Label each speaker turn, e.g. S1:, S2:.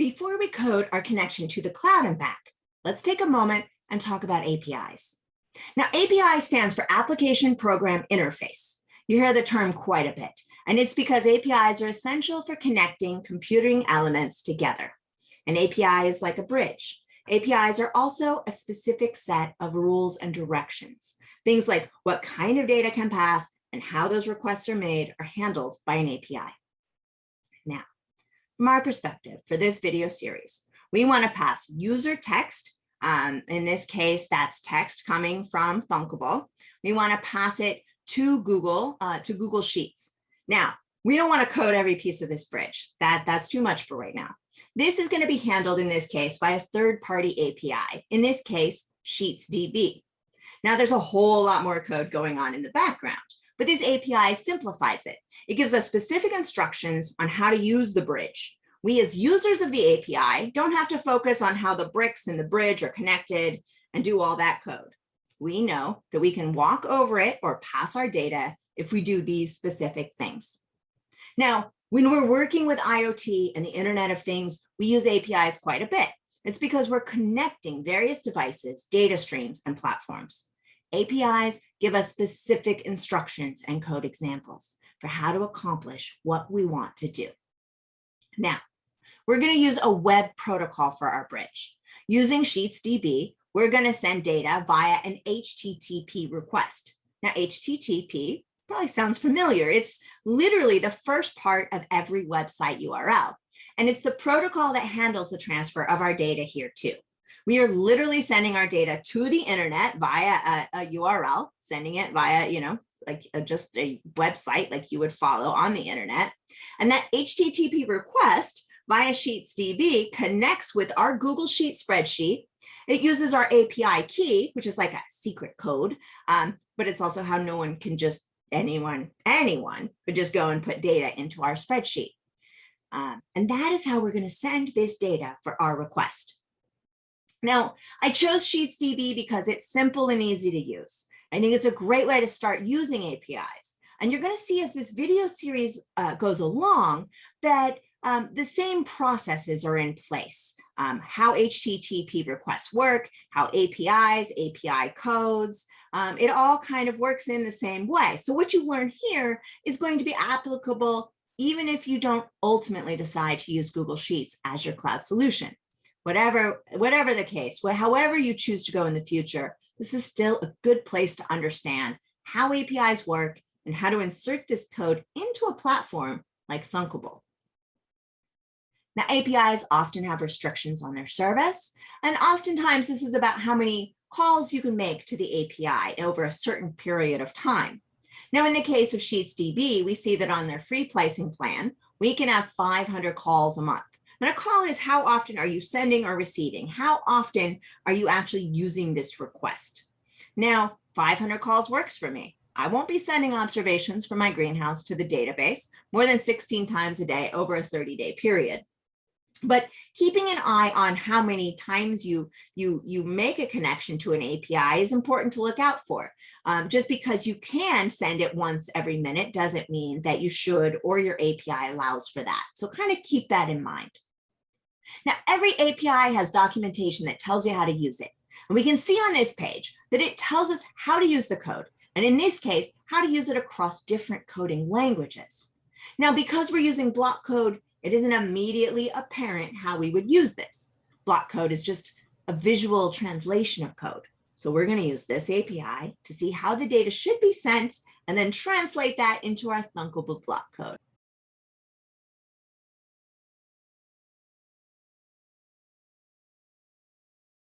S1: Before we code our connection to the cloud and back, let's take a moment and talk about APIs. Now, API stands for Application Program Interface. You hear the term quite a bit, and it's because APIs are essential for connecting computing elements together. An API is like a bridge. APIs are also a specific set of rules and directions. Things like what kind of data can pass and how those requests are made are handled by an API. Now, from our perspective for this video series, we want to pass user text. In this case, that's text coming from Thunkable. We want to pass it to Google Sheets. Now, we don't want to code every piece of this bridge. That's too much for right now. This is going to be handled in this case by a third-party API, in this case, SheetsDB. Now, there's a whole lot more code going on in the background, but this API simplifies it. It gives us specific instructions on how to use the bridge. We as users of the API don't have to focus on how the bricks in the bridge are connected and do all that code. We know that we can walk over it or pass our data if we do these specific things. Now, when we're working with IoT and the Internet of Things, we use APIs quite a bit. It's because we're connecting various devices, data streams, and platforms. APIs give us specific instructions and code examples for how to accomplish what we want to do. Now, we're going to use a web protocol for our bridge. Using SheetsDB, we're going to send data via an HTTP request. Now, HTTP probably sounds familiar. It's literally the first part of every website URL. And it's the protocol that handles the transfer of our data here too. We are literally sending our data to the internet via a URL, sending it via, just a website like you would follow on the internet. And that HTTP request via SheetsDB connects with our Google Sheets spreadsheet. It uses our API key, which is like a secret code, but it's also how no one can just, anyone could just go and put data into our spreadsheet. And that is how we're going to send this data for our request. Now, I chose SheetsDB because it's simple and easy to use. I think it's a great way to start using APIs. And you're going to see as this video series goes along that the same processes are in place. How HTTP requests work, how APIs, API codes, it all kind of works in the same way. So what you learn here is going to be applicable even if you don't ultimately decide to use Google Sheets as your cloud solution. Whatever the case, however you choose to go in the future, this is still a good place to understand how APIs work and how to insert this code into a platform like Thunkable. Now, APIs often have restrictions on their service, and oftentimes this is about how many calls you can make to the API over a certain period of time. Now, in the case of SheetsDB, we see that on their free pricing plan, we can have 500 calls a month. And a call is how often are you sending or receiving? How often are you actually using this request? Now, 500 calls works for me. I won't be sending observations from my greenhouse to the database more than 16 times a day over a 30-day period. But keeping an eye on how many times you make a connection to an API is important to look out for. Just because you can send it once every minute doesn't mean that you should or your API allows for that. So kind of keep that in mind. Now, every API has documentation that tells you how to use it. And we can see on this page that it tells us how to use the code. And in this case, how to use it across different coding languages. Now, because we're using block code, it isn't immediately apparent how we would use this. Block code is just a visual translation of code. So we're going to use this API to see how the data should be sent and then translate that into our Thunkable block code.